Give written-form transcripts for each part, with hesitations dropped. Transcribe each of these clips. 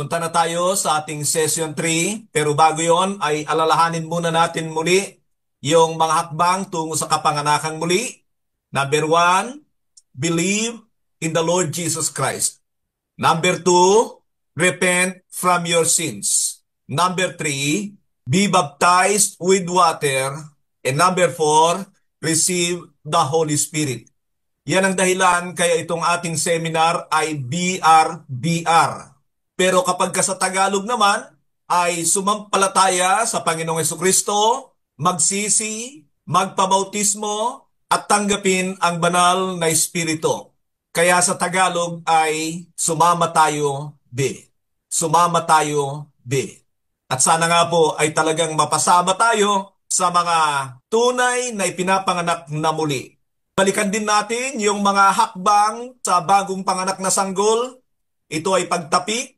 Punta na tayo sa ating session 3. Pero bago yon ay alalahanin muna natin muli yung mga hakbang tungo sa kapanganakang muli. Number 1, believe in the Lord Jesus Christ. Number 2, repent from your sins. Number 3, be baptized with water. And number 4, receive the Holy Spirit. Yan ang dahilan kaya itong ating seminar ay BRBR. Pero kapag ka sa Tagalog naman ay sumampalataya sa Panginoong Hesukristo, magsisi, magpabautismo at tanggapin ang banal na Espiritu. Kaya sa Tagalog ay sumama tayo, be. Sumama tayo, be. At sana nga po ay talagang mapasama tayo sa mga tunay na ipinapanganak na muli. Balikan din natin yung mga hakbang sa bagong panganak na sanggol. Ito ay pagtapik,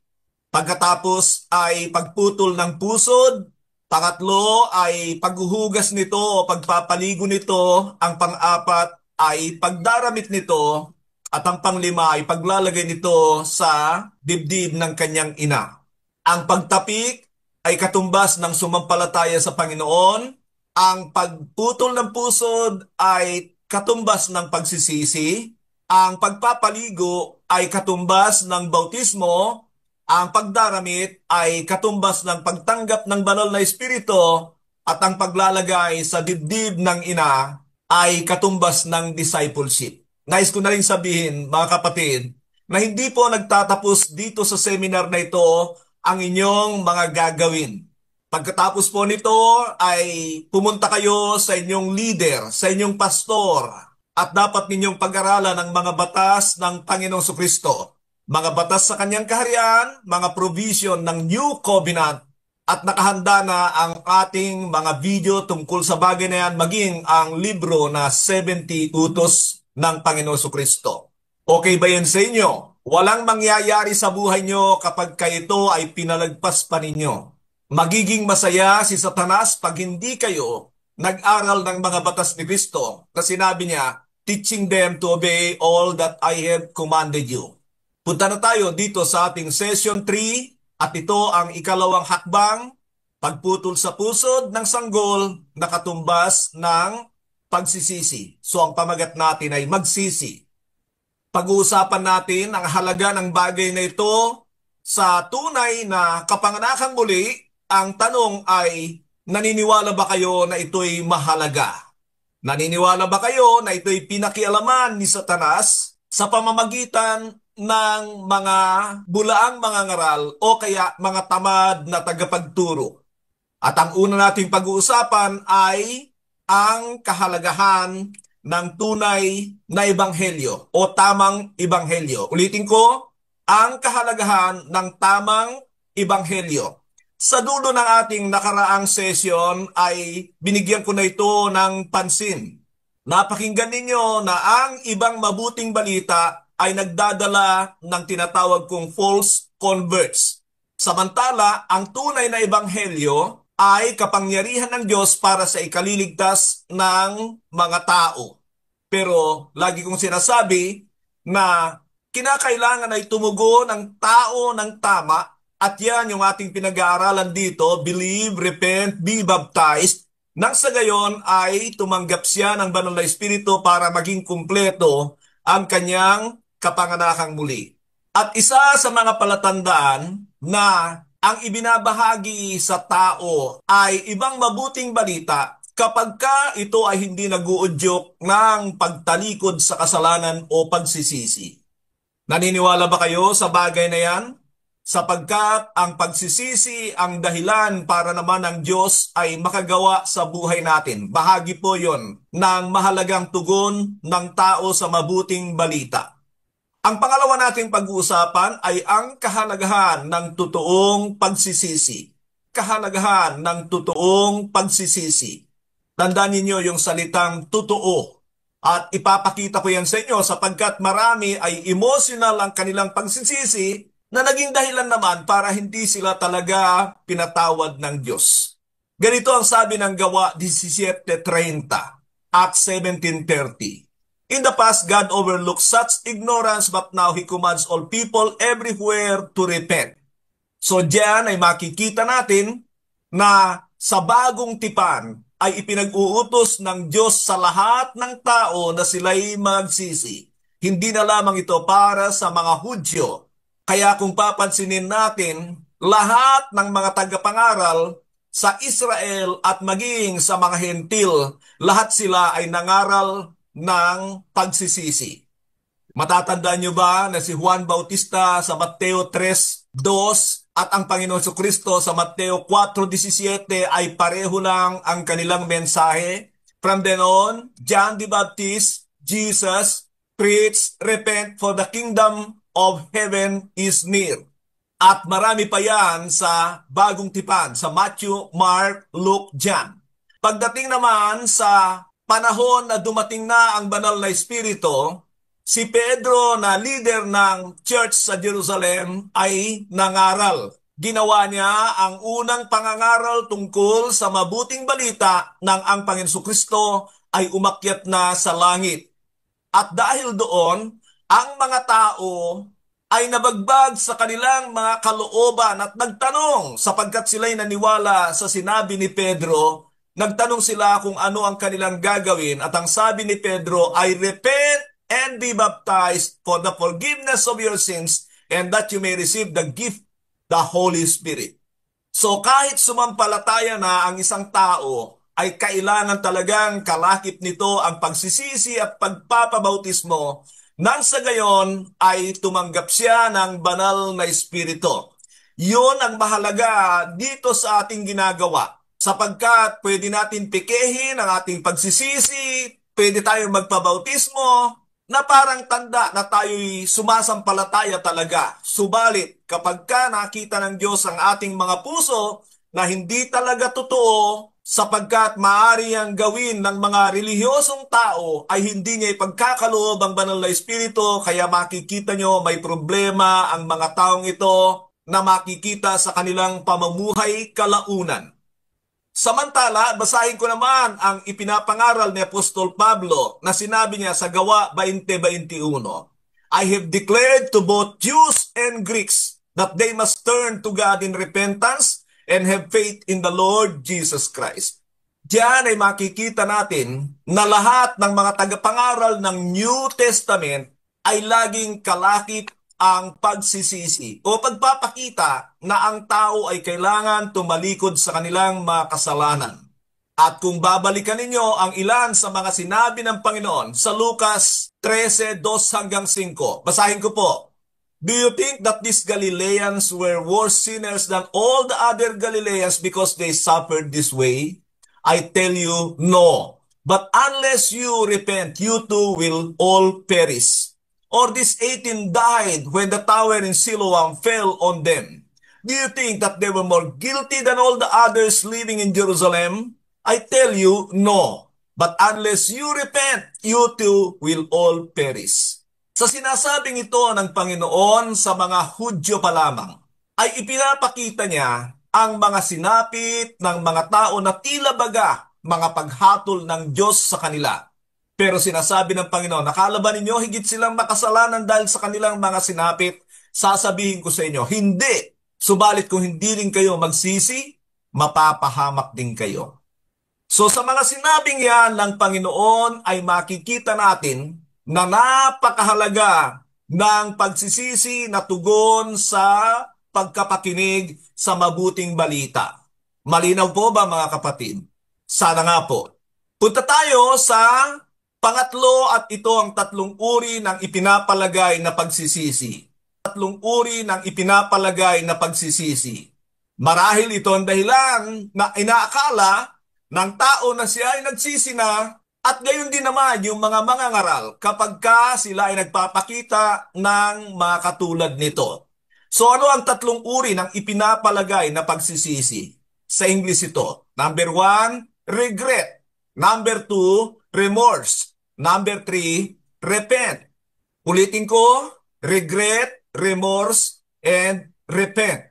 pagkatapos ay pagputol ng pusod, pangatlo ay paghuhugas nito o pagpapaligo nito, ang pang-apat ay pagdaramit nito, at ang panglima ay paglalagay nito sa dibdib ng kanyang ina. Ang pagtapik ay katumbas ng sumampalataya sa Panginoon. Ang pagputol ng pusod ay katumbas ng pagsisisi. Ang pagpapaligo ay katumbas ng bautismo. Ang pagdaramit ay katumbas ng pagtanggap ng banal na Espiritu. At ang paglalagay sa dibdib ng ina ay katumbas ng discipleship. Nais ko na rin sabihin, mga kapatid, na hindi po nagtatapos dito sa seminar na ito ang inyong mga gagawin. Pagkatapos po nito ay pumunta kayo sa inyong leader, sa inyong pastor, at dapat ninyong pag-aralan ang mga batas ng Panginoong Jesucristo, mga batas sa kanyang kaharian, mga provision ng New Covenant, at nakahanda na ang ating mga video tungkol sa bagay na yan, maging ang libro na 70 Utos ng Panginoong Jesucristo. Okay ba yun sa inyo? Walang mangyayari sa buhay nyo kapag kayo ay pinalagpas pa ninyo. Magiging masaya si Satanas pag hindi kayo nag-aral ng mga batas ni Kristo na sinabi niya, teaching them to obey all that I have commanded you. Punta na tayo dito sa ating session 3 at ito ang ikalawang hakbang, pagputol sa pusod ng sanggol na katumbas ng pagsisisi. So ang pamagat natin ay magsisi. Pag-uusapan natin ang halaga ng bagay na ito sa tunay na kapanganakang muli. Ang tanong ay, naniniwala ba kayo na ito'y mahalaga? Naniniwala ba kayo na ito'y pinakialaman ni Satanas sa pamamagitan ng mga bulaang mga ngaral o kaya mga tamad na tagapagturo? At ang una nating pag-uusapan ay ang kahalagahan ng tunay na ebanghelyo o tamang ebanghelyo. Ulitin ko, ang kahalagahan ng tamang ebanghelyo. Sa dulo ng ating nakaraang session ay binigyan ko na ito ng pansin. Napakinggan ninyo na ang ibang mabuting balita ay nagdadala ng tinatawag kong false converts. Samantala, ang tunay na ebanghelyo ay kapangyarihan ng Diyos para sa ikaliligtas ng mga tao. Pero lagi kong sinasabi na kinakailangan ay tumugon ang tao ng tama. At yan yung ating pinag-aaralan dito, believe, repent, be baptized. Nang sa gayon ay tumanggap siya ng banal na Espiritu para maging kumpleto ang kanyang kapanganakang muli. At isa sa mga palatandaan na ang ibinabahagi sa tao ay ibang mabuting balita kapag ka ito ay hindi nag-uudyok ng pagtalikod sa kasalanan o pagsisisi. Naniniwala ba kayo sa bagay na yan? Sapagkat ang pagsisisi ang dahilan para naman ang Diyos ay makagawa sa buhay natin. Bahagi po yon ng mahalagang tugon ng tao sa mabuting balita. Ang pangalawa nating pag-uusapan ay ang kahalagahan ng totoong pagsisisi. Kahalagahan ng totoong pagsisisi. Tandaan ninyo yung salitang totoo. At ipapakita ko yan sa inyo sapagkat marami ay emotional ang kanilang pagsisisi na naging dahilan naman para hindi sila talaga pinatawad ng Diyos. Ganito ang sabi ng Gawa 17:30 at 17:30. In the past, God overlooked such ignorance, but now He commands all people everywhere to repent. So diyan ay makikita natin na sa bagong tipan ay ipinag-uutos ng Diyos sa lahat ng tao na sila'y magsisi. Hindi na lamang ito para sa mga Hudyo. Kaya kung papansinin natin, lahat ng mga tagapangaral sa Israel at maging sa mga Hentil, lahat sila ay nangaral ng pagsisisi. Matatandaan nyo ba na si Juan Bautista sa Mateo 3:2 at ang Panginoon Jesucristo sa Mateo 4:17 ay pareho lang ang kanilang mensahe? From then on, John the Baptist, Jesus, preached, repent for the kingdom of heaven is near. At marami pa yan sa bagong tipan, sa Matthew, Mark, Luke, John. Pagdating naman sa panahon na dumating na ang banal na Espiritu, si Pedro na leader ng church sa Jerusalem ay nangaral. Ginawa niya ang unang pangangaral tungkol sa mabuting balita ng ang Panginoon Jesucristo ay umakyat na sa langit. At dahil doon, ang mga tao ay nabagbag sa kanilang mga kalooban at nagtanong sapagkat sila'y naniwala sa sinabi ni Pedro. Nagtanong sila kung ano ang kanilang gagawin at ang sabi ni Pedro ay repent and be baptized for the forgiveness of your sins and that you may receive the gift, the Holy Spirit. So kahit sumampalataya na ang isang tao, ay kailangan talagang kalakip nito ang pagsisisi at pagpapabautismo nang sa gayon ay tumanggap siya ng banal na Espiritu. Yun ang mahalaga dito sa ating ginagawa sapagkat pwede natin pikehin ang ating pagsisisi, pwede tayong magpabautismo, na parang tanda na tayo'y sumasampalataya talaga. Subalit, kapag ka nakita ng Diyos ang ating mga puso na hindi talaga totoo, sapagkat maaari ang gawin ng mga relihiyosong tao ay hindi niya ipagkakaloob ang banal na Espiritu, kaya makikita nyo may problema ang mga taong ito na makikita sa kanilang pamumuhay kalaunan. Samantala, basahin ko naman ang ipinapangaral ni Apostol Pablo na sinabi niya sa Gawa 20:21. I have declared to both Jews and Greeks that they must turn to God in repentance and have faith in the Lord Jesus Christ. Diyan ay makikita natin na lahat ng mga tagapangaral ng New Testament ay laging kalakip ang pagsisisi o pagpapakita na ang tao ay kailangan tumalikod sa kanilang mga kasalanan. At kung babalikan ninyo ang ilan sa mga sinabi ng Panginoon sa Lucas 13:2-5, basahin ko po. Do you think that these Galileans were worse sinners than all the other Galileans because they suffered this way? I tell you, no. But unless you repent, you too will all perish. Or these 18 died when the tower in Siloam fell on them. Do you think that they were more guilty than all the others living in Jerusalem? I tell you, no. But unless you repent, you too will all perish. Sa sinasabing ito ng Panginoon sa mga Hudyo pa lamang, ay ipinapakita niya ang mga sinapit ng mga tao na tila baga mga paghatol ng Diyos sa kanila. Pero sinasabi ng Panginoon, nakalaban ninyo higit silang makasalanan dahil sa kanilang mga sinapit, sasabihin ko sa inyo, hindi. Subalit kung hindi rin kayo magsisi, mapapahamak din kayo. So sa mga sinabing yan ng Panginoon ay makikita natin na napakahalaga ng pagsisisi na tugon sa pagkapakinig sa mabuting balita. Malinaw po ba mga kapatid? Sana nga po. Punta tayo sa pangatlo at ito ang tatlong uri ng ipinapalagay na pagsisisi. Tatlong uri ng ipinapalagay na pagsisisi. Marahil ito ang dahilan na inaakala ng tao na siya ay nagsisi na at gayon din naman yung mga mangangaral kapag ka sila ay nagpapakita ng mga katulad nito. So ano ang tatlong uri ng ipinapalagay na pagsisisi? Sa English ito. Number 1, regret. Number 2, remorse. Number 3, repent. Ulitin ko, regret, remorse, and repent.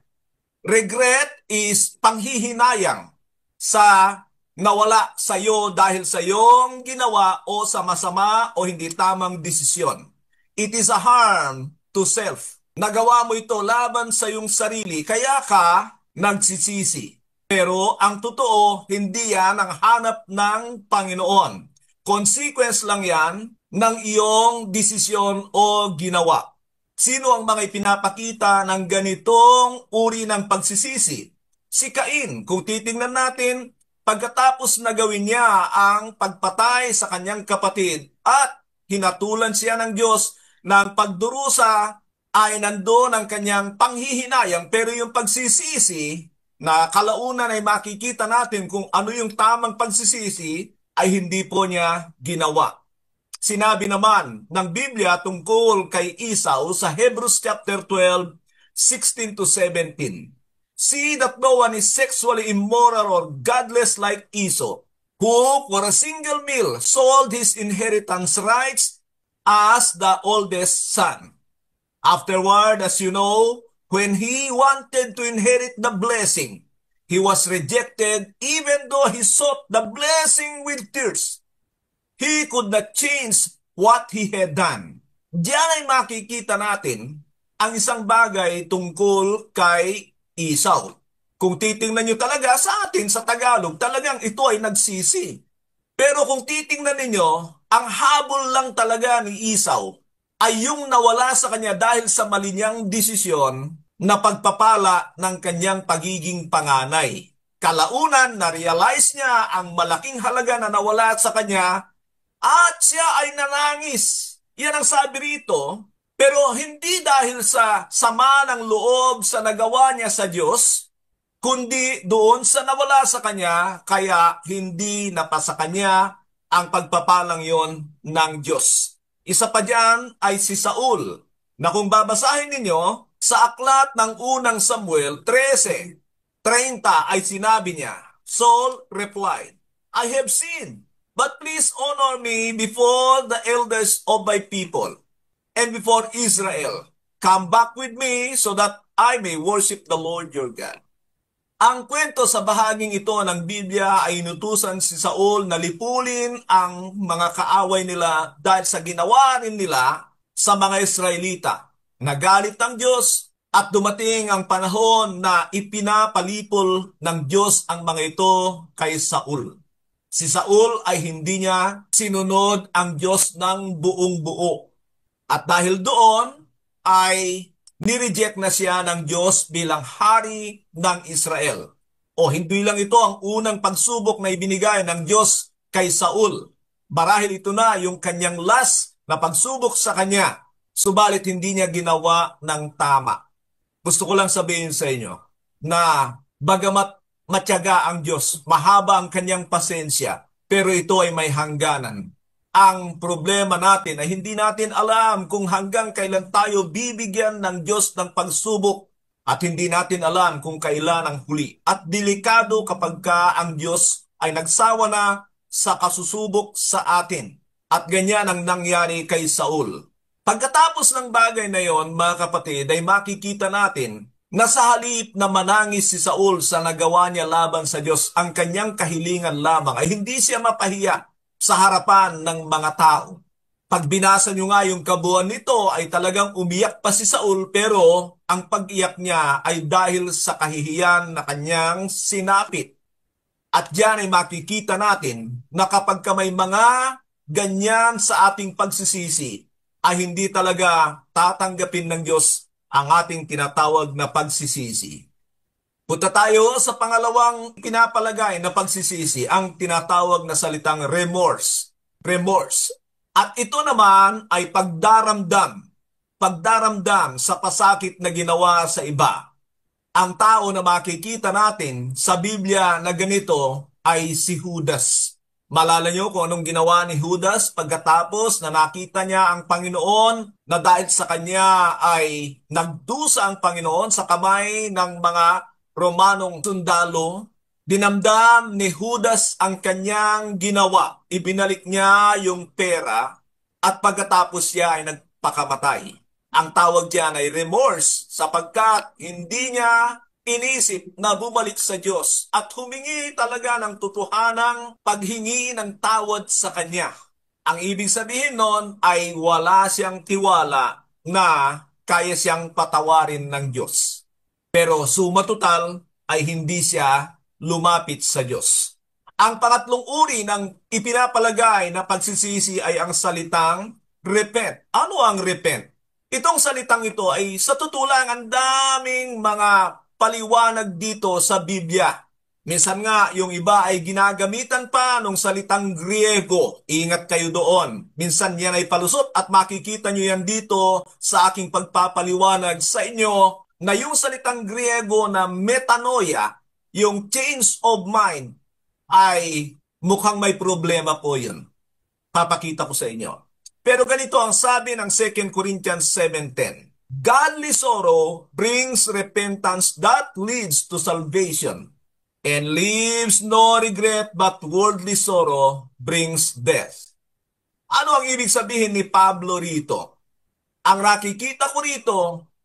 Regret is panghihinayang sa nawala sa iyo dahil sa iyong ginawa o sa masama o hindi tamang desisyon. It is a harm to self. Nagawa mo ito laban sa iyong sarili, kaya ka nagsisisi. Pero ang totoo, hindi yan ang hanap ng Panginoon. Consequence lang yan ng iyong desisyon o ginawa. Sino ang mga ipinapakita ng ganitong uri ng pagsisisi? Si Cain. Kung titingnan natin, pagkatapos na gawin niya ang pagpatay sa kanyang kapatid at hinatulan siya ng Diyos ng pagdurusa, ay nandoon ang kanyang panghihinayang, pero yung pagsisisi na kalaunan ay makikita natin kung ano yung tamang pagsisisi ay hindi po niya ginawa. Sinabi naman ng Biblia tungkol kay Esau sa Hebrews chapter 12, 16 to 17. See that no one is sexually immoral or godless like Esau, who for a single meal sold his inheritance rights as the oldest son. Afterward, as you know, when he wanted to inherit the blessing, he was rejected even though he sought the blessing with tears. He could not change what he had done. Diyan ay makikita natin ang isang bagay tungkol kay Esau. Kung titingnan nyo talaga sa atin sa Tagalog, talagang ito ay nagsisi. Pero kung titingnan ninyo, ang habol lang talaga ni Esau ay yung nawala sa kanya dahil sa mali niyang desisyon na pagpapala ng kanyang pagiging panganay. Kalaunan, na-realize niya ang malaking halaga na nawala sa kanya at siya ay nanangis. Yan ang sabi rito, pero hindi dahil sa sama ng loob sa nagawa niya sa Diyos, kundi doon sa nawala sa kanya, kaya hindi napasa kanya ang pagpapalang yon ng Diyos. Isa pa dyan ay si Saul, na kung babasahin ninyo, sa aklat ng unang Samuel 13:30 ay sinabi niya, Saul replied, I have sinned, but please honor me before the elders of my people and before Israel. Come back with me so that I may worship the Lord your God. Ang kwento sa bahaging ito ng Biblia ay inutusan si Saul na lipulin ang mga kaaway nila dahil sa ginawa rin nila sa mga Israelita. Nagalit ang Diyos at dumating ang panahon na ipinapalipol ng Diyos ang mga ito kay Saul. Si Saul ay hindi niya sinunod ang Diyos ng buong buo. At dahil doon ay nireject na siya ng Diyos bilang hari ng Israel. O hindi lang ito ang unang pagsubok na ibinigay ng Diyos kay Saul. Marahil ito na yung kanyang last na pagsubok sa kanya. Subalit hindi niya ginawa ng tama. Gusto ko lang sabihin sa inyo na bagamat matyaga ang Diyos, mahaba ang kanyang pasensya, pero ito ay may hangganan. Ang problema natin ay hindi natin alam kung hanggang kailan tayo bibigyan ng Diyos ng pagsubok at hindi natin alam kung kailan ang huli. At delikado kapag ang Diyos ay nagsawa na sa kasusubok sa atin. At ganyan ang nangyari kay Saul. Pagkatapos ng bagay na yon, mga kapatid, ay makikita natin na sa halip na manangis si Saul sa nagawa niya laban sa Diyos, ang kanyang kahilingan lamang ay hindi siya mapahiya sa harapan ng mga tao. Pag binasa nyo nga yung kabuuan nito ay talagang umiyak pa si Saul, pero ang pag-iyak niya ay dahil sa kahihiyan na kanyang sinapit. At diyan ay makikita natin na kapag may mga ganyan sa ating pagsisisi, ay hindi talaga tatanggapin ng Diyos ang ating tinatawag na pagsisisi. Punta tayo sa pangalawang pinapalagay na pagsisisi, ang tinatawag na salitang remorse. Remorse. At ito naman ay pagdaramdam. Pagdaramdam sa pasakit na ginawa sa iba. Ang tao na makikita natin sa Biblia na ganito ay si Judas. Malala nyo kung anong ginawa ni Judas pagkatapos na nakita niya ang Panginoon na dahil sa kanya ay nagdusa ang Panginoon sa kamay ng mga Romanong sundalo. Dinamdam ni Judas ang kanyang ginawa. Ibinalik niya yung pera at pagkatapos siya ay nagpakamatay. Ang tawag diyan ay remorse sapagkat hindi niya inisip na bumalik sa Diyos at humingi talaga ng totohanang paghingi ng tawad sa Kanya. Ang ibig sabihin nun ay wala siyang tiwala na kaya siyang patawarin ng Diyos. Pero suma total ay hindi siya lumapit sa Diyos. Ang pangatlong uri ng ipinapalagay na pagsisisi ay ang salitang repent. Ano ang repent? Itong salitang ito ay sa tutulang ang daming mga paliwanag dito sa Biblia. Minsan nga, yung iba ay ginagamitan pa ng salitang Griego. Ingat kayo doon. Minsan yan ay palusot at makikita nyo yan dito sa aking pagpapaliwanag sa inyo na yung salitang Griego na metanoia, yung change of mind, ay mukhang may problema po yun. Papakita ko sa inyo. Pero ganito ang sabi ng 2 Corinthians 7:10. Godly sorrow brings repentance that leads to salvation, and leaves no regret, but worldly sorrow brings death. Ano ang ibig sabihin ni Pablo rito? Ang nakikita ko rito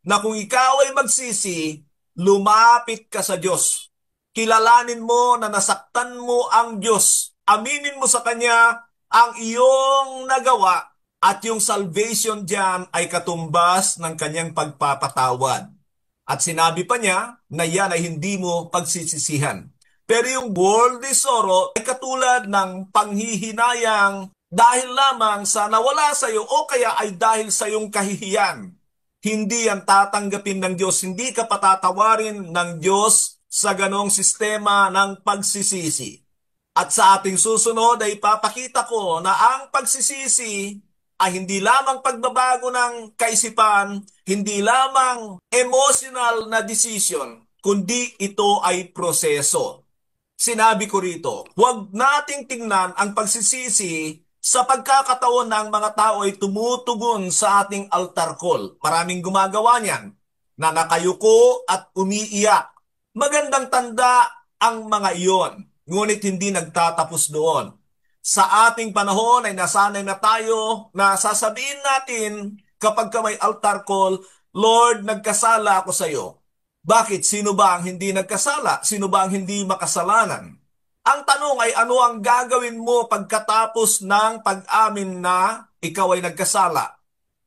na kung ikaw ay magsisi, lumapit ka sa Diyos. Kilalanin mo na nasaktan mo ang Diyos. Aminin mo sa Kanya ang iyong nagawa at yung salvation diyan ay katumbas ng Kanyang pagpapatawad. At sinabi pa niya na yan ay hindi mo pagsisisihan. Pero yung worldly sorrow ay katulad ng panghihinayang dahil lamang sa nawala sa iyo o kaya ay dahil sa iyong kahihiyan. Hindi yan tatanggapin ng Diyos. Hindi ka patatawarin ng Diyos sa ganong sistema ng pagsisisi. At sa ating susunod ay ipapakita ko na ang pagsisisi ay hindi lamang pagbabago ng kaisipan, hindi lamang emotional na decision, kundi ito ay proseso. Sinabi ko rito, huwag nating tingnan ang pagsisisi sa pagkakataon ng mga tao ay tumutugon sa ating altar call. Maraming gumagawa niyan, na nakayuko at umiiyak. Magandang tanda ang mga iyon, ngunit hindi nagtatapos doon. Sa ating panahon ay nasanay na tayo na sasabihin natin kapag ka may altar call, Lord, nagkasala ako sa iyo. Bakit? Sino ba ang hindi nagkasala? Sino ba ang hindi makasalanan? Ang tanong ay ano ang gagawin mo pagkatapos ng pag-amin na ikaw ay nagkasala?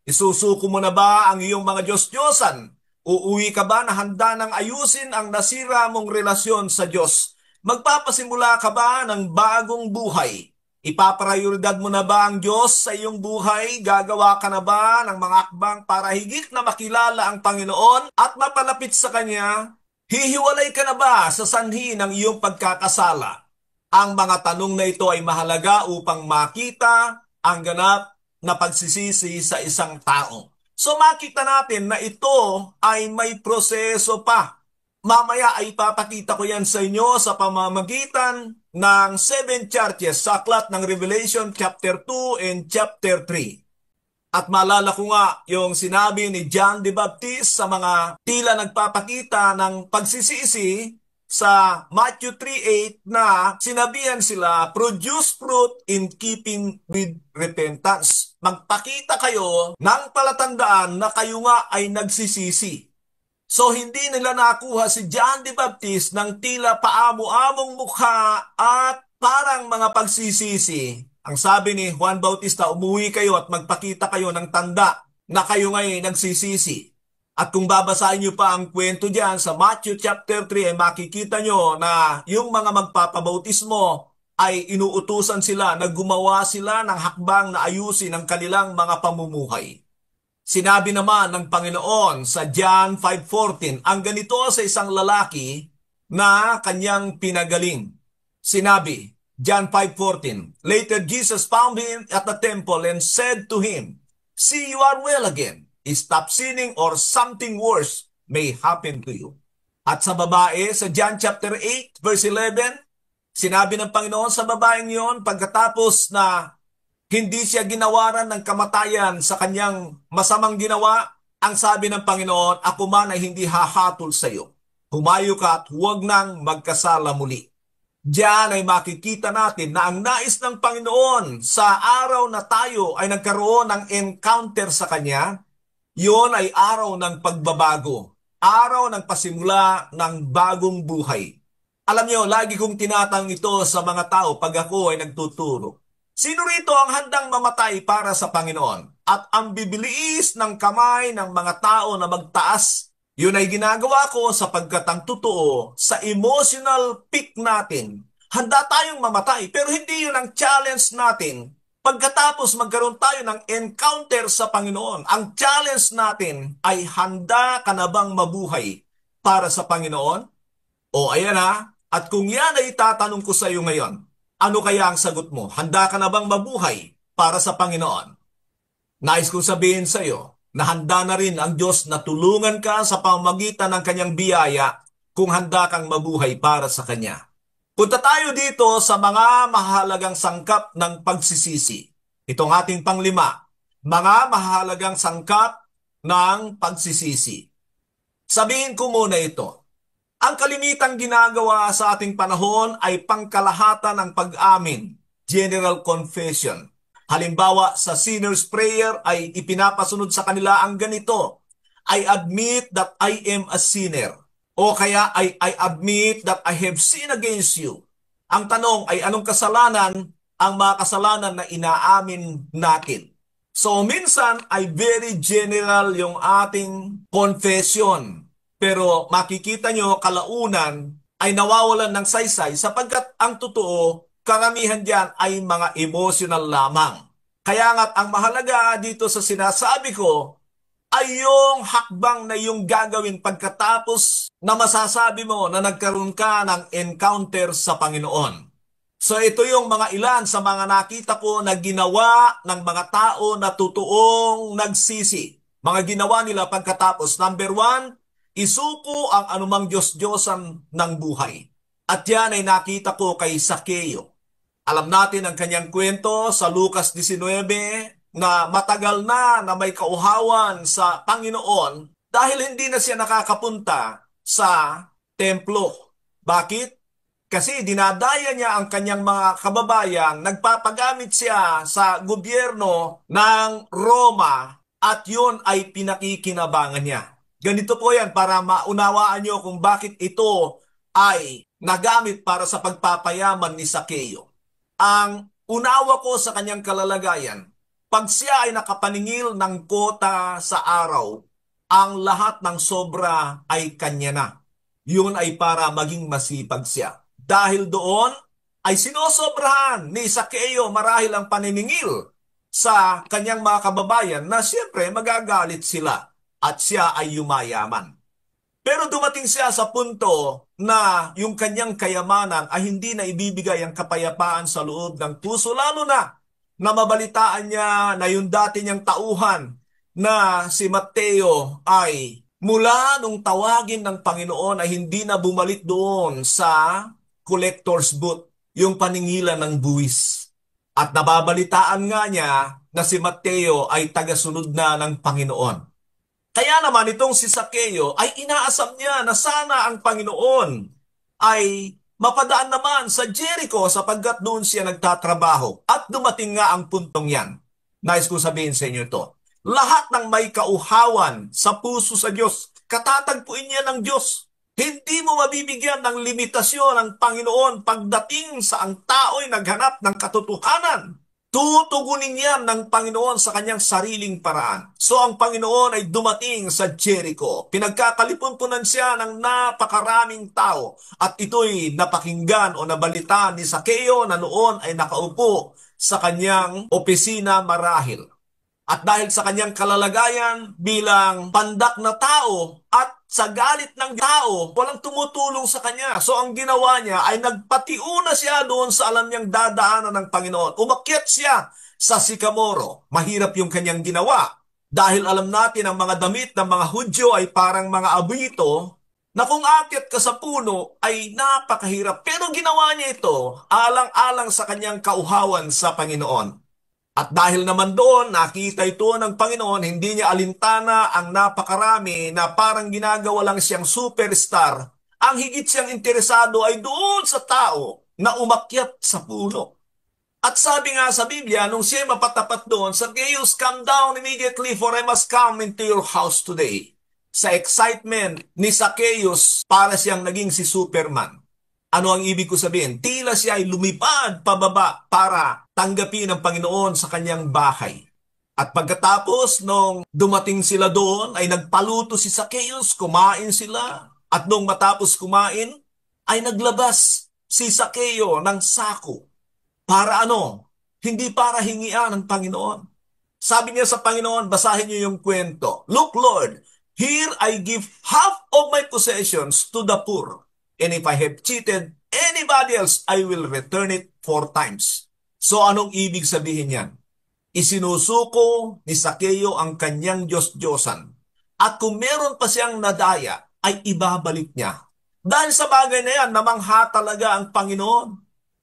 Isusuko mo na ba ang iyong mga Diyos-Diyosan? Uuwi ka ba na handa ng ayusin ang nasira mong relasyon sa Diyos? Magpapasimula ka ba ng bagong buhay? Ipaprioridad mo na ba ang Diyos sa iyong buhay? Gagawa ka na ba ng mga akbang para higit na makilala ang Panginoon at mapalapit sa Kanya? Hihiwalay ka na ba sa sanhi ng iyong pagkakasala? Ang mga tanong na ito ay mahalaga upang makita ang ganap na pagsisisi sa isang tao. So makita natin na ito ay may proseso pa. Mamaya ay papakita ko yan sa inyo sa pamamagitan ng 7 churches sa aklat ng Revelation chapter 2 and chapter 3. At maalala ko nga yung sinabi ni John the Baptist sa mga tila nagpapakita ng pagsisisi sa Matthew 3:8 na sinabihan sila, produce fruit in keeping with repentance. Magpakita kayo ng palatandaan na kayo nga ay nagsisisi. So hindi nila nakuha si John the Baptist ng tila paamo-among mukha at parang mga pagsisisi. Ang sabi ni Juan Bautista, umuwi kayo at magpakita kayo ng tanda na kayo ngayon nagsisisi. At kung babasahin nyo pa ang kwento dyan sa Matthew chapter 3 ay makikita nyo na yung mga magpapabautismo ay inuutusan sila na gumawa sila ng hakbang na ayusin ang kanilang mga pamumuhay. Sinabi naman ng Panginoon sa John 5:14, ang ganito sa isang lalaki na kanyang pinagaling. Sinabi, John 5:14, later Jesus found him at the temple and said to him, see, you are well again. Stop sinning or something worse may happen to you. At sa babae, sa John chapter 8, verse 11, sinabi ng Panginoon sa babaeng yon, pagkatapos na hindi siya ginawaran ng kamatayan sa kanyang masamang ginawa, ang sabi ng Panginoon, ako man ay hindi hahatol sa iyo. Humayo ka at huwag nang magkasala muli. Diyan ay makikita natin na ang nais ng Panginoon sa araw na tayo ay nagkaroon ng encounter sa Kanya, yon ay araw ng pagbabago, araw ng pasimula ng bagong buhay. Alam niyo, lagi kong tinatanong ito sa mga tao pag ako ay nagtuturo. Sino rito ang handang mamatay para sa Panginoon? at ang bibilis ng kamay ng mga tao na magtaas. Yun ay ginagawa ko sapagkat ang totoo sa emotional peak natin. Handa tayong mamatay pero hindi yun ang challenge natin. Pagkatapos magkaroon tayo ng encounter sa Panginoon, ang challenge natin ay handa ka na bang mabuhay para sa Panginoon? O ayan ha, at kung yan ay itatanong ko sa iyo ngayon, ano kaya ang sagot mo? Handa ka na bang mabuhay para sa Panginoon? Nais kong sabihin sa iyo na handa na rin ang Diyos na tulungan ka sa pamamagitan ng kanyang biyaya kung handa kang mabuhay para sa Kanya. Punta tayo dito sa mga mahalagang sangkap ng pagsisisi. Itong ating panglima, mga mahalagang sangkap ng pagsisisi. Sabihin ko muna ito. Ang kalimitang ginagawa sa ating panahon ay pangkalahatan ng pag-amin, general confession. Halimbawa, sa sinner's prayer ay ipinapasunod sa kanila ang ganito, I admit that I am a sinner. O kaya ay I admit that I have sinned against you. Ang tanong ay anong kasalanan ang mga kasalanan na inaamin natin? So minsan ay very general yung ating confession. Pero makikita nyo kalaunan ay nawawalan ng saysay sapagkat ang totoo, karamihan diyan ay mga emotional lamang. Kaya nga't ang mahalaga dito sa sinasabi ko ay yung hakbang na yung gagawin pagkatapos na masasabi mo na nagkaroon ka ng encounter sa Panginoon. So ito yung mga ilan sa mga nakita ko na ginawa ng mga tao na totoong nagsisi. Mga ginawa nila pagkatapos. Number 1, isuko ang anumang Diyos-Diyosan ng buhay. At yan ay nakita ko kay Sakeo. Alam natin ang kanyang kwento sa Lucas 19 na matagal na may kauhawan sa Panginoon dahil hindi na siya nakakapunta sa templo. Bakit? Kasi dinadaya niya ang kanyang mga kababayan, nagpapagamit siya sa gobyerno ng Roma at yun ay pinakikinabangan niya. Ganito po yan para maunawaan nyo kung bakit ito ay nagamit para sa pagpapayaman ni Sakeo. Ang unawa ko sa kanyang kalalagayan, pag siya ay nakapaningil ng kota sa araw, ang lahat ng sobra ay kanya na. Yun ay para maging masipag siya. Dahil doon ay sinosobrahan ni Sakeo marahil ang paniningil sa kanyang mga kababayan na siyempre magagalit sila at siya ay yumayaman. Pero dumating siya sa punto na yung kanyang kayamanan ay hindi na ibibigay ang kapayapaan sa loob ng puso, lalo na mabalitaan niya na yung dati niyang tauhan na si Mateo ay mula nung tawagin ng Panginoon ay hindi na bumalik doon sa collector's booth, yung paningilan ng buwis. At nababalitaan nga niya na si Mateo ay tagasunod na ng Panginoon. Kaya naman itong si Sakeo ay inaasam niya na sana ang Panginoon ay mapadaan naman sa Jericho sapagkat doon siya nagtatrabaho. At dumating nga ang puntong yan. Nais ko sabihin sa inyo ito. Lahat ng may kauhawan sa puso sa Diyos, katatagpuin niya ng Diyos. Hindi mo mabibigyan ng limitasyon ng Panginoon pagdating sa ang tao'y naghanap ng katotohanan. Tutugunin yan ng Panginoon sa kanyang sariling paraan. So ang Panginoon ay dumating sa Jericho. Pinagkakalipunpunan siya ng napakaraming tao. At ito'y napakinggan o nabalita ni Sakeo na noon ay nakaupo sa kanyang opisina marahil. At dahil sa kanyang kalalagayan bilang pandak na tao at sa galit ng tao, walang tumutulong sa kanya. So ang ginawa niya ay nagpatiuna siya doon sa alam niyang dadaanan ng Panginoon. Umakyat siya sa sikamoro. Mahirap yung kanyang ginawa. Dahil alam natin ang mga damit ng mga Hudyo ay parang mga abito na kung akyat ka sa puno ay napakahirap. Pero ginawa niya ito alang-alang sa kanyang kauhawan sa Panginoon. At dahil naman doon, nakita ito ng Panginoon, hindi niya alintana ang napakarami na parang ginagawa lang siyang superstar. Ang higit siyang interesado ay doon sa tao na umakyat sa puno. At sabi nga sa Biblia, nung siya mapatapat doon, Zacchaeus, come down immediately for I must come into your house today. Sa excitement ni Zacchaeus, para siyang naging si Superman. Ano ang ibig ko sabihin? Tila siya ay lumipad pababa para tanggapin ng Panginoon sa kanyang bahay. At pagkatapos nung dumating sila doon, ay nagpaluto si Zacchaeus, kumain sila. At nung matapos kumain, ay naglabas si Zacchaeus ng sako. Para ano? Hindi para hingian ng Panginoon. Sabi niya sa Panginoon, basahin niyo yung kwento. Look, Lord, here I give half of my possessions to the poor. And if I have cheated anybody else, I will return it 4 times. So anong ibig sabihin yan? Isinusuko ni Zacchaeus ang kanyang Diyos-Diyosan. At kung meron pa siyang nadaya, ay ibabalik niya. Dahil sa bagay na yan, namangha talaga ang Panginoon.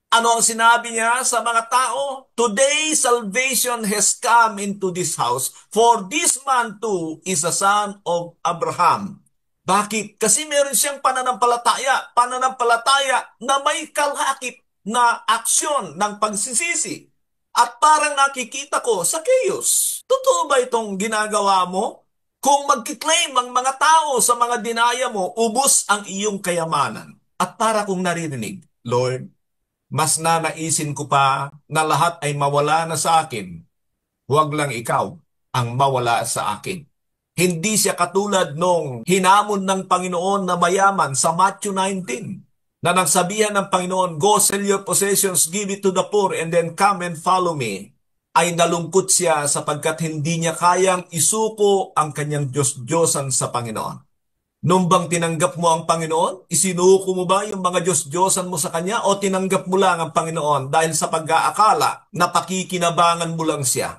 Ano ang sinabi niya sa mga tao? Today salvation has come into this house, for this man too is a son of Abraham. Bakit? Kasi meron siyang pananampalataya na may kalakip na aksyon ng pagsisisi. At parang nakikita ko, Zacchaeus, totoo ba itong ginagawa mo? Kung magkiklaim ang mga tao sa mga dinaya mo, ubos ang iyong kayamanan. At para kong naririnig, Lord, mas nanaisin ko pa na lahat ay mawala na sa akin. Huwag lang ikaw ang mawala sa akin. Hindi siya katulad nung hinamon ng Panginoon na mayaman sa Matthew 19. Na nagsabihan ng Panginoon, go sell your possessions, give it to the poor, and then come and follow me, ay nalungkot siya sapagkat hindi niya kayang isuko ang kanyang Diyos-Diyosan sa Panginoon. Nung bang tinanggap mo ang Panginoon, isinuko mo ba yung mga Diyos-Diyosan mo sa Kanya o tinanggap mo lang ang Panginoon dahil sa pag-aakala na pakikinabangan mo lang siya?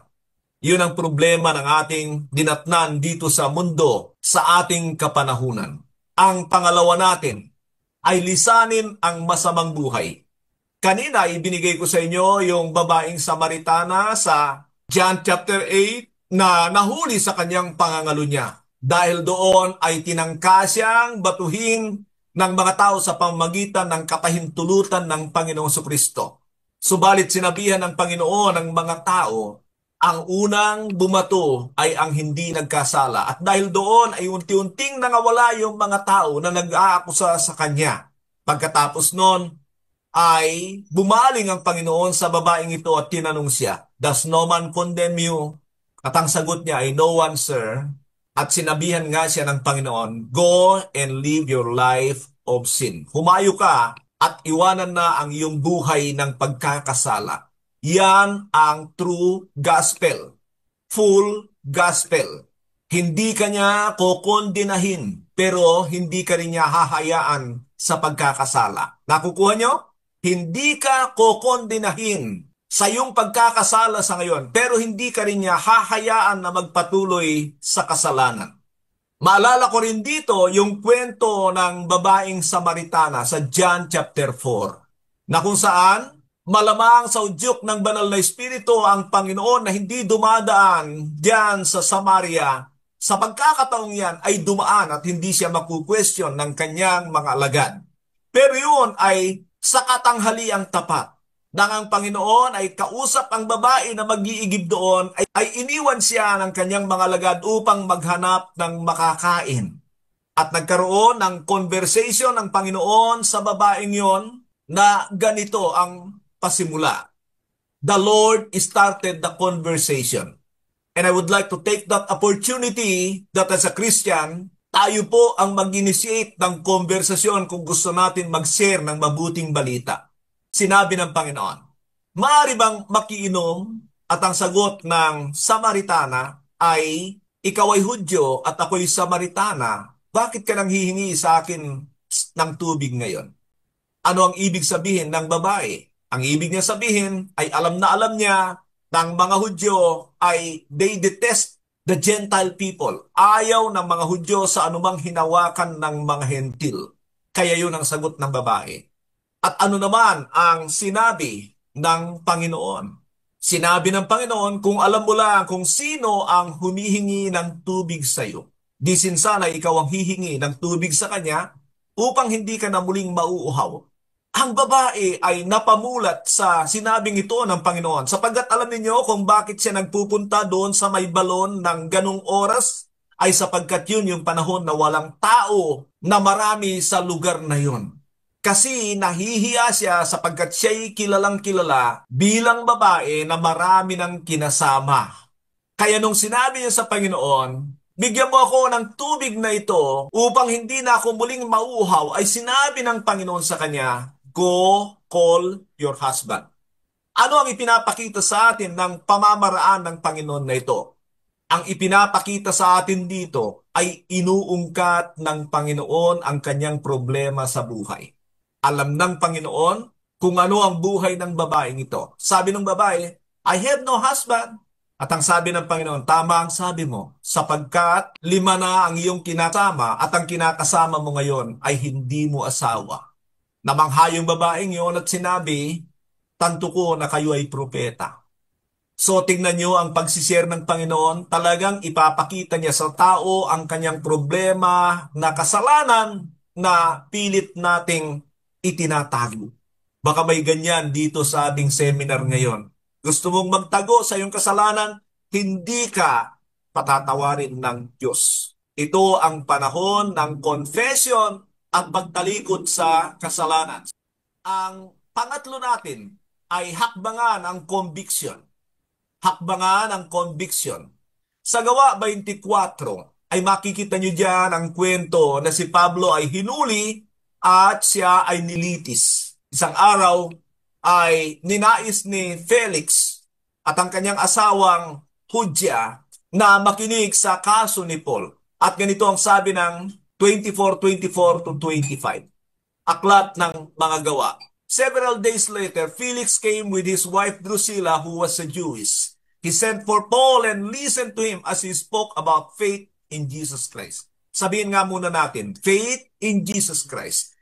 Yun ang problema ng ating dinatnan dito sa mundo sa ating kapanahunan. Ang pangalawa natin, ay lisanin ang masamang buhay. Kanina, ibinigay ko sa inyo yung babaeng Samaritana sa John chapter 8 na nahuli sa kanyang pangangalo niya. Dahil doon ay tinangka siyang batuhin ng mga tao sa pamamagitan ng kapahintulutan ng Panginoong Kristo. Subalit sinabihan ng Panginoon ng mga tao, ang unang bumato ay ang hindi nagkasala. At dahil doon ay unti-unting nangawala yung mga tao na nag-aakusa sa kanya. Pagkatapos noon ay bumaling ang Panginoon sa babaeng ito at tinanong siya, does no man condemn you? At ang sagot niya ay, no one, sir. At sinabihan nga siya ng Panginoon, go and live your life of sin. Humayo ka at iwanan na ang iyong buhay ng pagkakasala. Yan ang true gospel. Full gospel. Hindi ka niya kokondinahin, pero hindi ka rin niya hahayaan sa pagkakasala. Nakukuha niyo? Hindi ka kokondinahin sa iyong pagkakasala sa ngayon, pero hindi ka rin niya hahayaan na magpatuloy sa kasalanan. Maalala ko rin dito yung kwento ng babaeng Samaritana sa John chapter 4, na kung saan malamang sa udyok ng banal na espiritu ang Panginoon na hindi dumadaan diyan sa Samaria. Sa pagkakataong yan ay dumaan at hindi siya makukwestiyon ng kanyang mga alagad. Pero yun ay sa katanghaliang tapat. Nang ang Panginoon ay kausap ang babae na mag-iigib doon, ay iniwan siya ng kanyang mga alagad upang maghanap ng makakain. At nagkaroon ng conversation ng Panginoon sa babaeng yon na ganito ang pasimula. The Lord started the conversation. And I would like to take that opportunity that as a Christian, tayo po ang mag-initiate ng konversasyon kung gusto natin mag-share ng mabuting balita. Sinabi ng Panginoon, maaari bang makiinom? At ang sagot ng Samaritana ay, ikaw ay Hudyo at ako'y Samaritana. Bakit ka nang hihingi sa akin ng tubig ngayon? Ano ang ibig sabihin ng babae? Ang ibig niya sabihin ay alam na alam niya ng mga Hudyo ay they detest the Gentile people. Ayaw ng mga Hudyo sa anumang hinawakan ng mga Hentil. Kaya yun ang sagot ng babae. At ano naman ang sinabi ng Panginoon? Sinabi ng Panginoon, kung alam mo lang kung sino ang humihingi ng tubig sa iyo, di sinsana ikaw ang hihingi ng tubig sa kanya upang hindi ka na muling mauuhaw. Ang babae ay napamulat sa sinabing ito ng Panginoon sapagkat alam niyo kung bakit siya nagpupunta doon sa may balon ng ganung oras ay sapagkat yun yung panahon na walang tao na marami sa lugar na yun. Kasi nahihiya siya sapagkat siya'y kilalang kilala bilang babae na marami ng kinasama. Kaya nung sinabi niya sa Panginoon, bigyan mo ako ng tubig na ito upang hindi na ako muling mauuhaw, ay sinabi ng Panginoon sa kanya, go call your husband. Ano ang ipinapakita sa atin ng pamamaraan ng Panginoon na ito? Ang ipinapakita sa atin dito ay inuungkat ng Panginoon ang kanyang problema sa buhay. Alam ng Panginoon kung ano ang buhay ng babaeng ito. Sabi ng babae, I have no husband. At ang sabi ng Panginoon, tama ang sabi mo, sapagkat 5 na ang iyong kinasama at ang kinakasama mo ngayon ay hindi mo asawa. Namangha yung babaeng yon at sinabi, tanto ko na kayo ay propeta. So tingnan nyo ang pagsishare ng Panginoon, talagang ipapakita niya sa tao ang kanyang problema na kasalanan na pilit nating itinatago. Baka may ganyan dito sa ating seminar ngayon. Gusto mong magtago sa iyong kasalanan, hindi ka patatawarin ng Diyos. Ito ang panahon ng confession at pagtalikod sa kasalanan. Ang pangatlo natin ay hakbangan ang conviction. Hakbangan ang conviction. Sa Gawa 24 ay makikita nyo dyan ang kwento na si Pablo ay hinuli at siya ay nilitis. Isang araw ay ninais ni Felix at ang kanyang asawang Hudya na makinig sa kaso ni Paul. At ganito ang sabi ng 24:24 to 25. Aklat ng mga gawa. Several days later, Felix came with his wife Drusilla, who was a Jewess. He sent for Paul and listened to him as he spoke about faith in Jesus Christ. Sabihin nga muna natin, faith in Jesus Christ.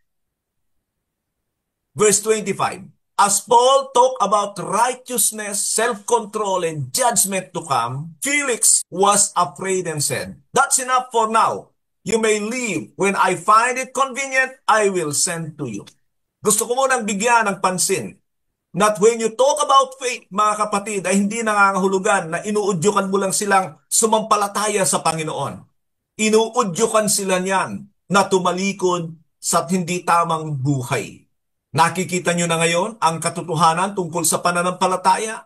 Verse 25. As Paul talked about righteousness, self-control, and judgment to come, Felix was afraid and said, that's enough for now. You may leave. When I find it convenient, I will send to you. Gusto ko munang bigyan ng pansin that when you talk about faith, mga kapatid, ay hindi nangangahulugan na inuudyukan mo lang silang sumampalataya sa Panginoon. Inuudyukan sila niyan na tumalikod sa hindi tamang buhay. Nakikita nyo na ngayon ang katotohanan tungkol sa pananampalataya.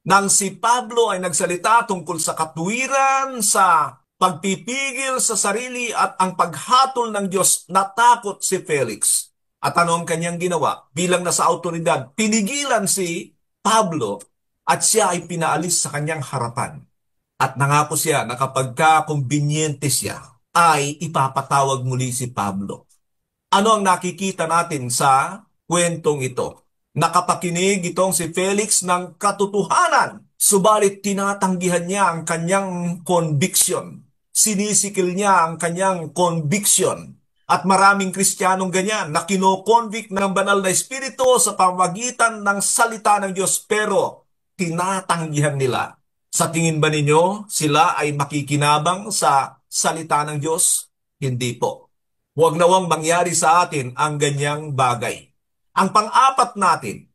Nang si Pablo ay nagsalita tungkol sa katuwiran, sa pagpipigil sa sarili at ang paghatol ng Diyos, natakot si Felix. At ano ang kanyang ginawa? Bilang nasa autoridad, pinigilan si Pablo at siya ay pinaalis sa kanyang harapan. At nangako siya na kapag kumbinyente siya, ay ipapatawag muli si Pablo. Ano ang nakikita natin sa kwentong ito? Nakapakinig itong si Felix ng katotohanan, subalit tinatanggihan niya ang kanyang conviction. Sinisikil niya ang kanyang conviction. At maraming Kristiyanong ganyan na kino-convict ng banal na espiritu sa pamamagitan ng salita ng Diyos, pero tinatanggihan nila. Sa tingin ba ninyo sila ay makikinabang sa salita ng Diyos? Hindi po. Huwag nawang mangyari sa atin ang ganyang bagay. Ang pang-apat natin,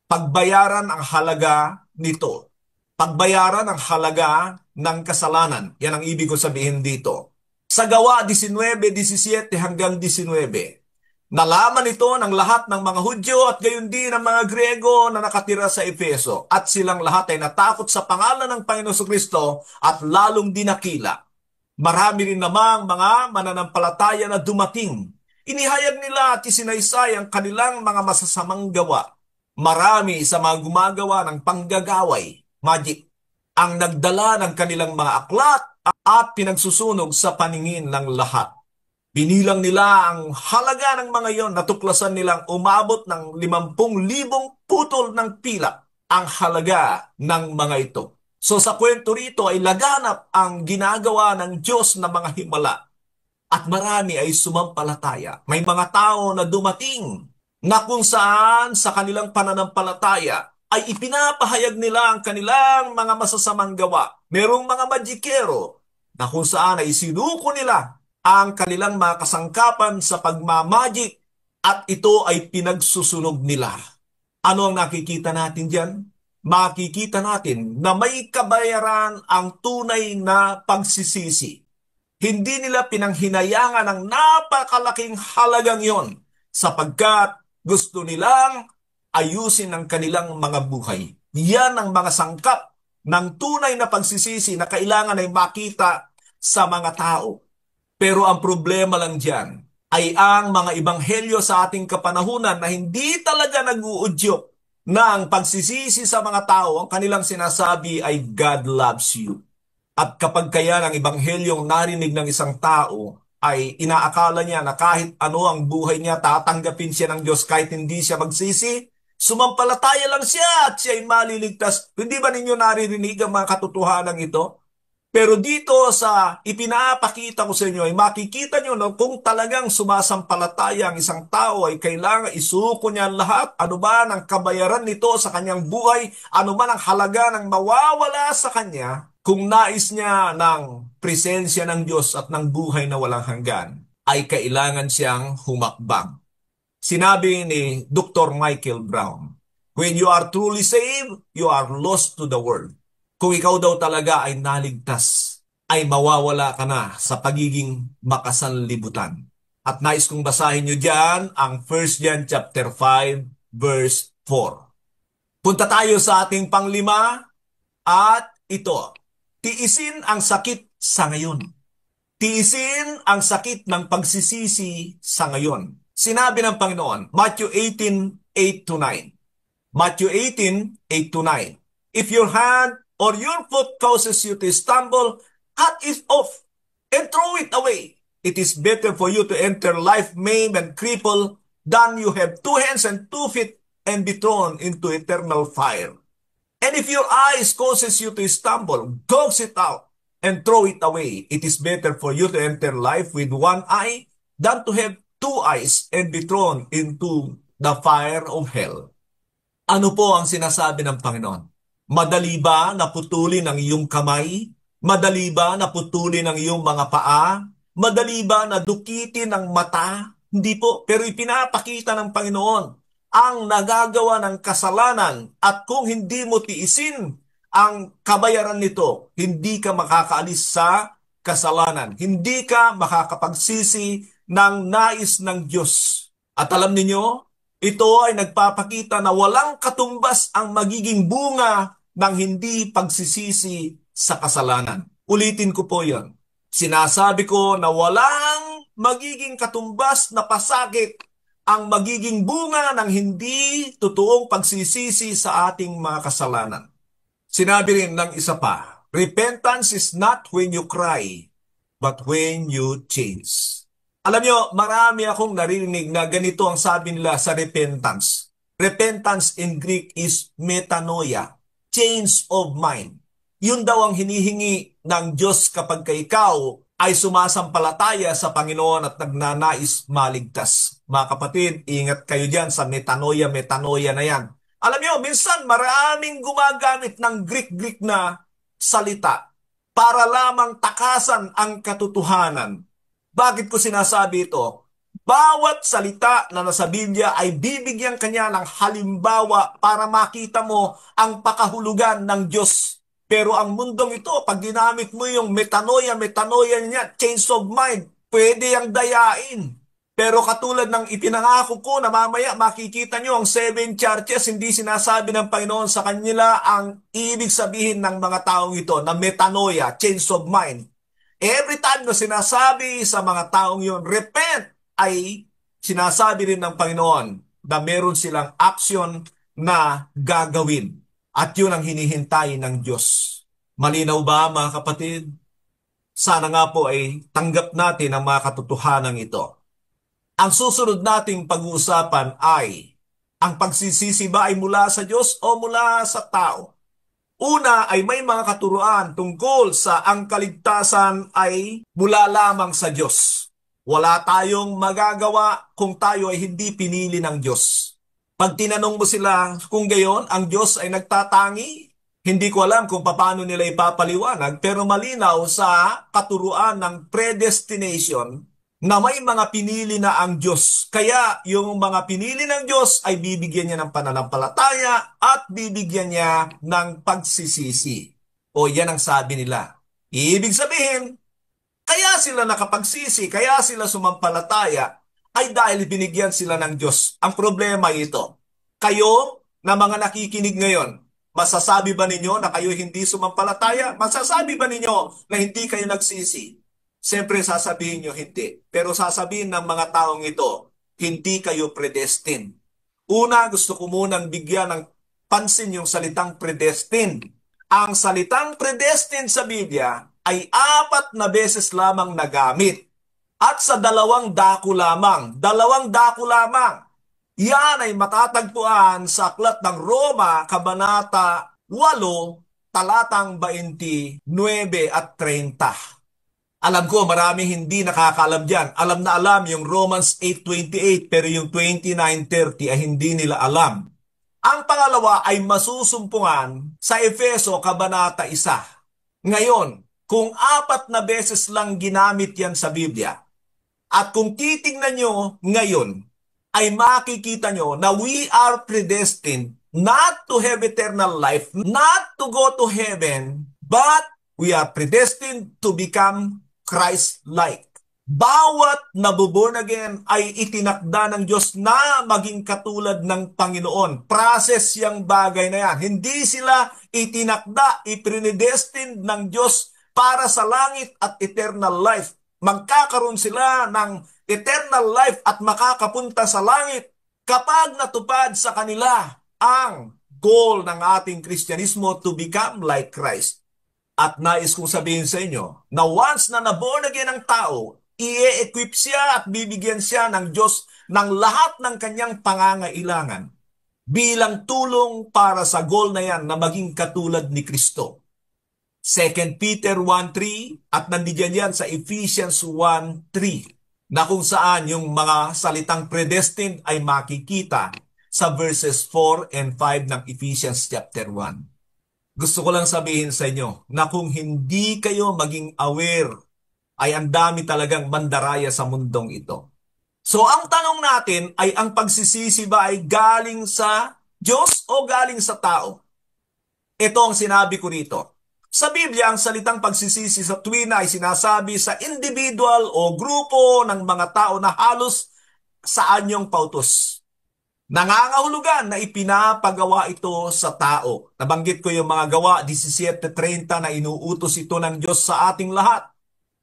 pagbayaran ang halaga nito. Pagbayaran ang halaga ng kasalanan. Yan ang ibig ko sabihin dito. Sa Gawa 19:17 hanggang 19, nalaman ito ng lahat ng mga Hudyo at gayon din ng mga Grego na nakatira sa Efeso. At silang lahat ay natakot sa pangalan ng Panginoon Kristo at lalong dinakila. Marami rin namang mga mananampalataya na dumating. Inihayag nila at isinaysay ang kanilang mga masasamang gawa. Marami sa mga gumagawa ng panggagaway, magic, ang nagdala ng kanilang mga aklat at pinagsusunog sa paningin ng lahat. Binilang nila ang halaga ng mga iyon, natuklasan nilang umabot ng 50,000 putol ng pilak ang halaga ng mga ito. So sa kwento rito ay laganap ang ginagawa ng Diyos na mga himala at marami ay sumampalataya. May mga tao na dumating na kung saan sa kanilang pananampalataya ay ipinapahayag nila ang kanilang mga masasamang gawa. Merong mga magikero na kung saan ay sinuko nila ang kanilang mga kasangkapan sa pagmamagic at ito ay pinagsusunog nila. Ano ang nakikita natin dyan? Makikita natin na may kabayaran ang tunay na pagsisisi. Hindi nila pinanghinayangan ang napakalaking halagang yon sapagkat gusto nilang ayusin ang kanilang mga buhay. Yan ang mga sangkap ng tunay na pagsisisi na kailangan ay makita sa mga tao. Pero ang problema lang dyan ay ang mga ebanghelyo sa ating kapanahunan na hindi talaga nag-uudyok ng pagsisisi sa mga tao. Ang kanilang sinasabi ay God loves you. At kapag kaya ng ebanghelyong narinig ng isang tao, ay inaakala niya na kahit ano ang buhay niya, tatanggapin siya ng Diyos kahit hindi siya magsisi, sumampalataya lang siya at siya ay maliligtas. Hindi ba ninyo naririnig ang mga katotohanan ito? Pero dito sa ipinapakita ko sa inyo ay makikita nyo na kung talagang sumasampalataya ang isang tao ay kailangan isuko niya lahat. Ano ba ang kabayaran nito sa kanyang buhay? Ano man ang halaga ng mawawala sa kanya kung nais niya ng presensya ng Diyos at ng buhay na walang hanggan, ay kailangan siyang humakbang. Sinabi ni Dr. Michael Brown, when you are truly saved, you are lost to the world. Kung ikaw daw talaga ay naligtas, ay mawawala ka na sa pagiging makasanlibutan. At nais kong basahin nyo dyan ang 1 John chapter 5, verse 4. Punta tayo sa ating panglima at ito, tiisin ang sakit sa ngayon. Tiisin ang sakit ng pagsisisi sa ngayon. Sinabi ng Panginoon, Matthew 18:8-9. Matthew 18:8-9. If your hand or your foot causes you to stumble, cut it off and throw it away. It is better for you to enter life maimed and crippled than you have 2 hands and 2 feet and be thrown into eternal fire. And if your eyes causes you to stumble, gouge it out and throw it away. It is better for you to enter life with 1 eye than to have 2 eyes and be thrown into the fire of hell. Ano po ang sinasabi ng Panginoon? Madali ba na putulin ang iyong kamay? Madali ba na putulin ang iyong mga paa? Madali ba na dukitin ang mata? Hindi po. Pero ipinapakita ng Panginoon ang nagagawa ng kasalanan at kung hindi mo tiisin ang kabayaran nito, hindi ka makakaalis sa kasalanan. Hindi ka makakapagsisi ng nais ng Diyos. At alam niyo, ito ay nagpapakita na walang katumbas ang magiging bunga ng hindi pagsisisi sa kasalanan. Ulitin ko po yon. Sinasabi ko na walang magiging katumbas na pasakit ang magiging bunga ng hindi totoong pagsisisi sa ating mga kasalanan. Sinabi rin ng isa pa, repentance is not when you cry, but when you change. Alam nyo, marami akong narinig na ganito ang sabi nila sa repentance. Repentance in Greek is metanoia, change of mind. Yun daw ang hinihingi ng Diyos kapag ikaw ay sumasampalataya sa Panginoon at nagnanais maligtas. Mga kapatid, ingat kayo dyan sa metanoia na yan. Alam nyo, minsan maraming gumagamit ng Greek na salita para lamang takasan ang katotohanan. Bakit ko sinasabi ito? Bawat salita na nasa Biblia ay bibigyan kanya ng halimbawa para makita mo ang pakahulugan ng Diyos. Pero ang mundong ito, pag ginamit mo yung metanoia niya, change of mind, pwede yang dayain. Pero katulad ng ipinangako ko na mamaya makikita nyo ang 7 churches, hindi sinasabi ng Panginoon sa kanila ang ibig sabihin ng mga taong ito na metanoia, change of mind. Every time na sinasabi sa mga taong yun, repent, ay sinasabi rin ng Panginoon na meron silang action na gagawin. At yun ang hinihintay ng Diyos. Malinaw ba mga kapatid? Sana nga po ay tanggap natin ang mga katotohanan ito. Ang susunod nating pag-uusapan ay, ang pagsisisi ba ay mula sa Diyos o mula sa tao? Una ay may mga katuruan tungkol sa ang kaligtasan ay mula lamang sa Diyos. Wala tayong magagawa kung tayo ay hindi pinili ng Diyos. Pag tinanong mo sila kung gayon, ang Diyos ay nagtatangi, hindi ko alam kung paano nila ipapaliwanag, pero malinaw sa katuruan ng predestination na may mga pinili na ang Diyos. Kaya yung mga pinili ng Diyos ay bibigyan niya ng pananampalataya at bibigyan niya ng pagsisisi. O yan ang sabi nila. Ibig sabihin, kaya sila nakapagsisi, kaya sila sumampalataya, ay dahil binigyan sila ng Diyos. Ang problema ito, kayo na mga nakikinig ngayon, Masasabi ba ninyo na kayo hindi sumampalataya? Masasabi ba ninyo na hindi kayo nagsisi? Siyempre sasabihin nyo hindi. Pero sasabihin ng mga taong ito, hindi kayo predestined. Una, gusto ko munang bigyan ng pansin yung salitang predestined. Ang salitang predestined sa Biblia ay 4 na beses lamang nagamit. At sa 2 dako lamang. 2 dako lamang. Yan ay matatagpuan sa Aklat ng Roma, Kabanata 8, talatang 29 at 30. Alam ko marami hindi nakakaalam dyan. Alam na alam yung Romans 8:28 pero yung 29:30 ay hindi nila alam. Ang pangalawa ay masusumpungan sa Efeso, Kabanata 1. Ngayon, kung 4 na beses lang ginamit yan sa Biblia, at kung titingnan nyo ngayon, ay makikita nyo na we are predestined not to have eternal life, not to go to heaven, but we are predestined to become Christ-like. Bawat nabuborn again ay itinakda ng Diyos na maging katulad ng Panginoon. Process yung bagay na yan. Hindi sila itinakda, ipredestined ng Diyos para sa langit at eternal life. Magkakaroon sila ng eternal life at makakapunta sa langit kapag natupad sa kanila ang goal ng ating Kristyanismo to become like Christ. At nais kong sabihin sa inyo na once na naborn again ang tao, i-equip siya at bibigyan siya ng Diyos ng lahat ng kanyang pangangailangan bilang tulong para sa goal na yan na maging katulad ni Kristo. 2 Peter 1:3 at nandiyan yan sa Ephesians 1:3 na kung saan yung mga salitang predestined ay makikita sa verses 4 and 5 ng Ephesians chapter 1. Gusto ko lang sabihin sa inyo na kung hindi kayo maging aware, ay ang dami talagang mandaraya sa mundong ito. So ang tanong natin ay ang pagsisisi ba ay galing sa Diyos o galing sa tao? Ito ang sinabi ko rito. Sa Biblia, ang salitang pagsisisi sa tuwina ay sinasabi sa individual o grupo ng mga tao na halos sa anyong pautos. Nangangahulugan na ipinapagawa ito sa tao. Nabanggit ko yung mga gawa 17:30 na inuutos ito ng Diyos sa ating lahat.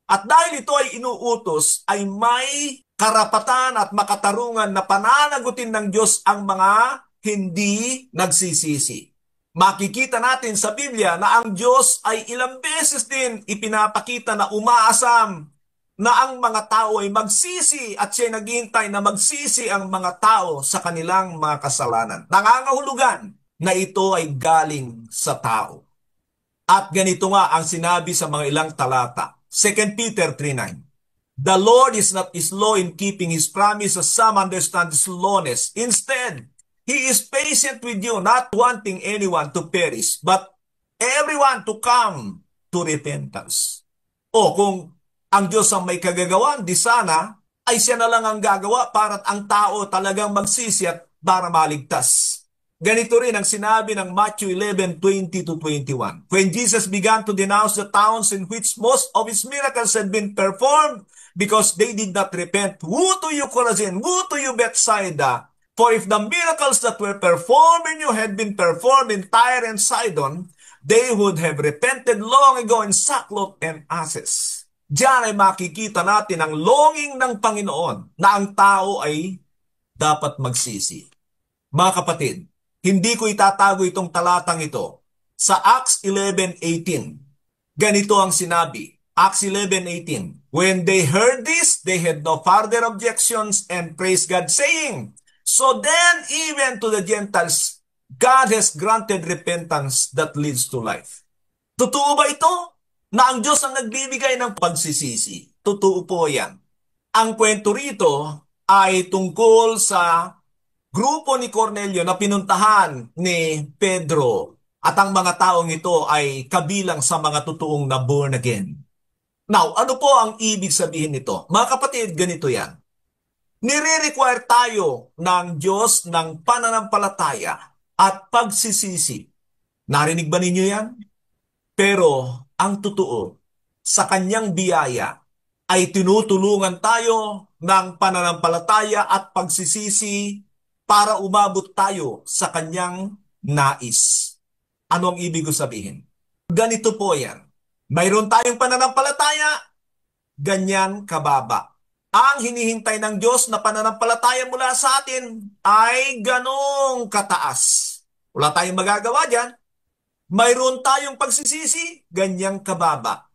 At dahil ito ay inuutos, ay may karapatan at makatarungan na pananagutin ng Diyos ang mga hindi nagsisisi. Makikita natin sa Biblia na ang Diyos ay ilang beses din ipinapakita na umaasam na ang mga tao ay magsisi at siya naghihintay na magsisi ang mga tao sa kanilang mga kasalanan. Nangangahulugan na ito ay galing sa tao. At ganito nga ang sinabi sa mga ilang talata. 2 Peter 3:9. The Lord is not slow in keeping His promise as some understand slowness. Instead, He is patient with you, not wanting anyone to perish, but everyone to come to repentance. O kung ang Diyos ang may kagagawan, di sana ay siya na lang ang gagawa para ang tao talagang magsisi at para maligtas. Ganito rin ang sinabi ng Matthew 11:20-21. When Jesus began to denounce the towns in which most of His miracles had been performed because they did not repent, woe to you, Chorazin! Woe to you, Bethsaida! For if the miracles that were performed in you had been performed in Tyre and Sidon, they would have repented long ago in sackcloth and ashes. Diyan ay makikita natin ang longing ng Panginoon na ang tao ay dapat magsisi. Mga kapatid, hindi ko itatago itong talatang ito. Sa Acts 11:18, ganito ang sinabi. Acts 11:18, when they heard this, they had no further objections and praised God, saying, so then even to the Gentiles, God has granted repentance that leads to life. Totoo ba ito? Na ang Diyos ang nagbibigay ng pagsisisi? Totoo po yan. Ang kwento rito ay tungkol sa grupo ni Cornelio na pinuntahan ni Pedro at ang mga taong ito ay kabilang sa mga totoong na born again. Now, ano po ang ibig sabihin nito? Mga kapatid, ganito yan. Nire-require tayo ng Diyos ng pananampalataya at pagsisisi. Narinig ba ninyo yan? Pero ang totoo, sa kanyang biyaya ay tinutulungan tayo ng pananampalataya at pagsisisi para umabot tayo sa kanyang nais. Ano ang ibig ko sabihin? Ganito po yan. Mayroon tayong pananampalataya, ganyan kababa. Ang hinihintay ng Diyos na pananampalataya mula sa atin ay ganong kataas. Wala tayong magagawa dyan. Mayroon tayong pagsisisi, ganyang kababa.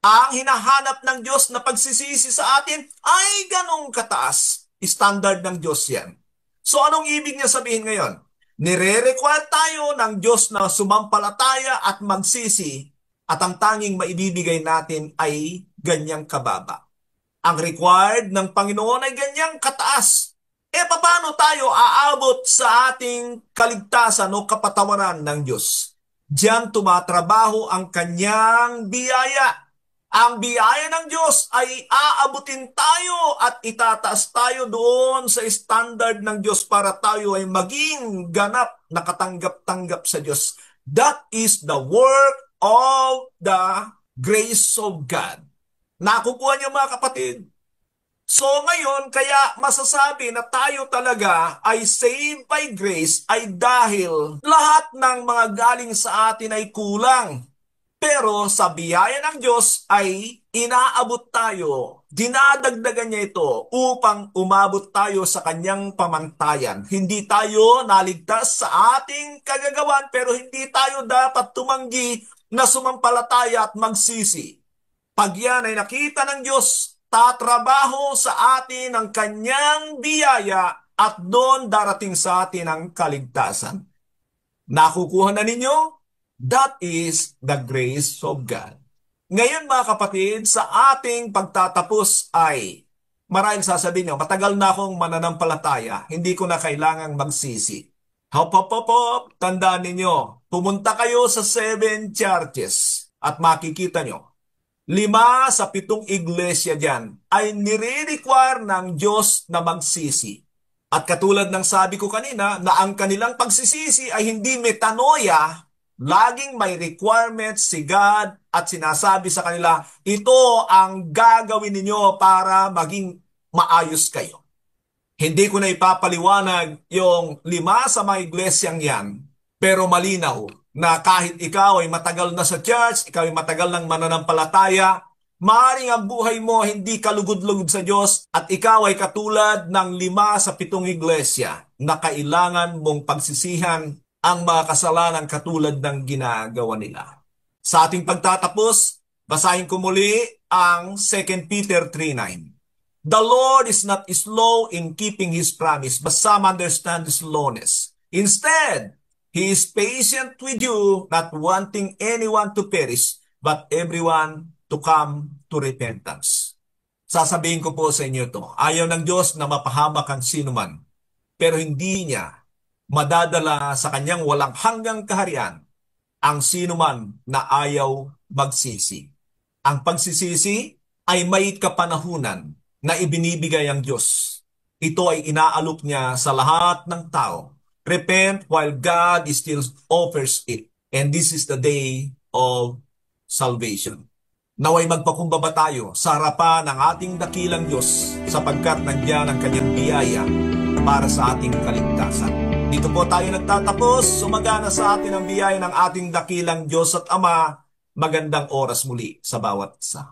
Ang hinahanap ng Diyos na pagsisisi sa atin ay ganong kataas. Standard ng Diyos yan. So anong ibig niya sabihin ngayon? Nire-require tayo ng Diyos na sumampalataya at magsisi at ang tanging maibibigay natin ay ganyang kababa. Ang required ng Panginoon ay ganyang kataas. Paano tayo aabot sa ating kaligtasan o kapatawaran ng Diyos? Diyan tumatrabaho ang kanyang biyaya. Ang biyaya ng Diyos ay aabutin tayo at itataas tayo doon sa standard ng Diyos para tayo ay maging ganap na katanggap-tanggap sa Diyos. That is the work of the grace of God. Nakukuha niyo mga kapatid? So ngayon, kaya masasabi na tayo talaga ay saved by grace ay dahil lahat ng mga galing sa atin ay kulang. Pero sa biyaya ng Diyos ay inaabot tayo, dinadagdagan niya ito upang umabot tayo sa kanyang pamantayan. Hindi tayo naligtas sa ating kagagawan pero hindi tayo dapat tumanggi na sumampalataya at magsisi. Pag yan ay nakita ng Diyos, tatrabaho sa atin ang kanyang biyaya at doon darating sa atin ang kaligtasan. Nakukuha na ninyo? That is the grace of God. Ngayon mga kapatid, sa ating pagtatapos ay marahil sasabihin nyo, matagal na akong mananampalataya, hindi ko na kailangang magsisi. Hop, hop, hop, hop. Tandaan ninyo, pumunta kayo sa 7 churches at makikita nyo, 5 sa 7 iglesia dyan ay nire-require ng Diyos na magsisi. At katulad ng sabi ko kanina, na ang kanilang pagsisisi ay hindi metanoia, laging may requirements si God at sinasabi sa kanila, ito ang gagawin ninyo para maging maayos kayo. Hindi ko na ipapaliwanag yung 5 sa mga iglesyang yan, pero malinaw na kahit ikaw ay matagal na sa church, ikaw ay matagal ng mananampalataya, maaaring ang buhay mo hindi kalugod-lugod sa Diyos at ikaw ay katulad ng 5 sa 7 iglesia na kailangan mong pagsisihan ang mga kasalanan katulad ng ginagawa nila. Sa ating pagtatapos, basahin ko muli ang 2 Peter 3:9. The Lord is not slow in keeping His promise, but some understand slowness. Instead, He is patient with you, not wanting anyone to perish, but everyone to come to repentance. Sasabihin ko po sa inyo ito, ayaw ng Diyos na mapahamak ang sinuman, pero hindi niya madadala sa kanyang walang hanggang kaharian ang sinuman na ayaw magsisi. Ang pagsisisi ay may kapanahunan na ibinibigay ang Diyos. Ito ay inaalok niya sa lahat ng tao. Repent while God still offers it. And this is the day of salvation. Naway magpakumbaba tayo sa harapan ng ating dakilang Diyos sapagkat nandiyan ang kanyang biyaya para sa ating kaligtasan. Dito po tayo nagtatapos. Sumagana sa atin ang biyaya ng ating dakilang Diyos at Ama. Magandang oras muli sa bawat isa.